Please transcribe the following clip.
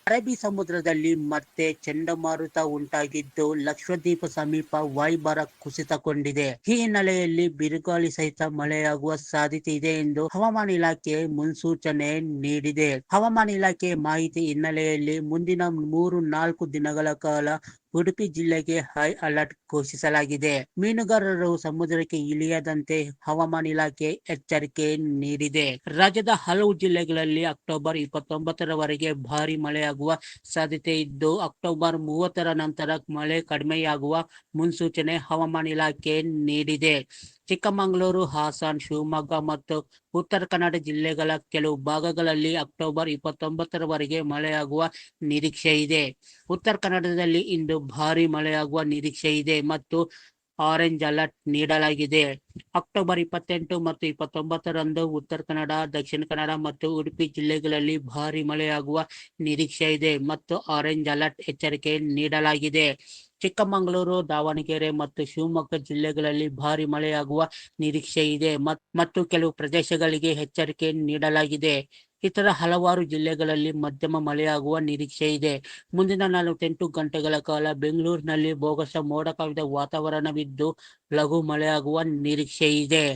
ಅರಬ್ಬಿ ಸಮುದ್ರದಲ್ಲಿ ಮತ್ತೆ ಚಂಡಮಾರುತ ಉಂಟಾಗಿದ್ದು ಲಕ್ಷದ್ವೀಪ ಸಮೀಪ ವಾಯುಭಾರ ಕುಸಿತಗೊಂಡಿದೆ. ಈ ಹಿನ್ನೆಲೆಯಲ್ಲಿ ಬಿರುಗಾಳಿ ಸಹಿತ ಮಳೆಯಾಗುವ ಸಾಧ್ಯತೆ ಇದೆ ಎಂದು ಹವಾಮಾನ ಇಲಾಖೆ ಮುನ್ಸೂಚನೆ ನೀಡಿದೆ. ಹವಾಮಾನ ಇಲಾಖೆ ಮಾಹಿತಿ ಹಿನ್ನೆಲೆಯಲ್ಲಿ ಮುಂದಿನ 3-4 ದಿನಗಳ ಕಾಲ ಉಡುಪಿ ಜಿಲ್ಲೆಗೆ ಹೈ ಅಲರ್ಟ್ ಘೋಷಿಸಲಾಗಿದೆ. ಮೀನುಗಾರರು ಸಮುದ್ರಕ್ಕೆ ಇಳಿಯದಂತೆ ಹವಾಮಾನ ಇಲಾಖೆ ಎಚ್ಚರಿಕೆ ನೀಡಿದೆ. ರಾಜ್ಯದ ಹಲವು ಜಿಲ್ಲೆಗಳಲ್ಲಿ ಅಕ್ಟೋಬರ್ 29ರವರೆಗೆ ಭಾರಿ ಮಳೆಯಾಗುವ ಸಾಧ್ಯತೆ ಇದ್ದು, ಅಕ್ಟೋಬರ್ 30ರ ನಂತರ ಮಳೆ ಕಡಿಮೆಯಾಗುವ ಮುನ್ಸೂಚನೆ ಹವಾಮಾನ ಇಲಾಖೆ ನೀಡಿದೆ. ಚಿಕ್ಕಮಗಳೂರು, ಹಾಸನ, ಶಿವಮೊಗ್ಗ ಮತ್ತು ಉತ್ತರ ಕನ್ನಡ ಜಿಲ್ಲೆಗಳ ಕೆಲವು ಭಾಗಗಳಲ್ಲಿ ಅಕ್ಟೋಬರ್ 29ರವರೆಗೆ ಮಳೆಯಾಗುವ ನಿರೀಕ್ಷೆ ಇದೆ. ಉತ್ತರ ಕನ್ನಡದಲ್ಲಿ ಇಂದು ಭಾರಿ ಮಳೆಯಾಗುವ ನಿರೀಕ್ಷೆ ಇದೆ ಮತ್ತು ಆರೆಂಜ್ ಅಲರ್ಟ್ ನೀಡಲಾಗಿದೆ. ಅಕ್ಟೋಬರ್ 28 ಮತ್ತು 29ರಂದು ಉತ್ತರ ಕನ್ನಡ, ದಕ್ಷಿಣ ಕನ್ನಡ ಮತ್ತು ಉಡುಪಿ ಜಿಲ್ಲೆಗಳಲ್ಲಿ ಭಾರಿ ಮಳೆಯಾಗುವ ನಿರೀಕ್ಷೆ ಇದೆ ಮತ್ತು ಆರೆಂಜ್ ಅಲರ್ಟ್ ಎಚ್ಚರಿಕೆ ನೀಡಲಾಗಿದೆ. ಚಿಕ್ಕಮಗಳೂರು, ದಾವಣಗೆರೆ ಮತ್ತು ಶಿವಮೊಗ್ಗ ಜಿಲ್ಲೆಗಳಲ್ಲಿ ಭಾರಿ ಮಳೆಯಾಗುವ ನಿರೀಕ್ಷೆ ಇದೆ ಮತ್ತು ಕೆಲವು ಪ್ರದೇಶಗಳಿಗೆ ಎಚ್ಚರಿಕೆ ನೀಡಲಾಗಿದೆ. ಇತರ ಹಲವಾರು ಜಿಲ್ಲೆಗಳಲ್ಲಿ ಮಧ್ಯಮ ಮಳೆಯಾಗುವ ನಿರೀಕ್ಷೆ ಇದೆ. ಮುಂದಿನ 48 ಗಂಟೆಗಳ ಕಾಲ ಬೆಂಗಳೂರಿನಲ್ಲಿ ಬೋಗಸ ಮೋಡ ಕವಿದ ವಾತಾವರಣವಿದ್ದು ಲಘು ಮಳೆಯಾಗುವ ನಿರೀಕ್ಷೆ ಇದೆ.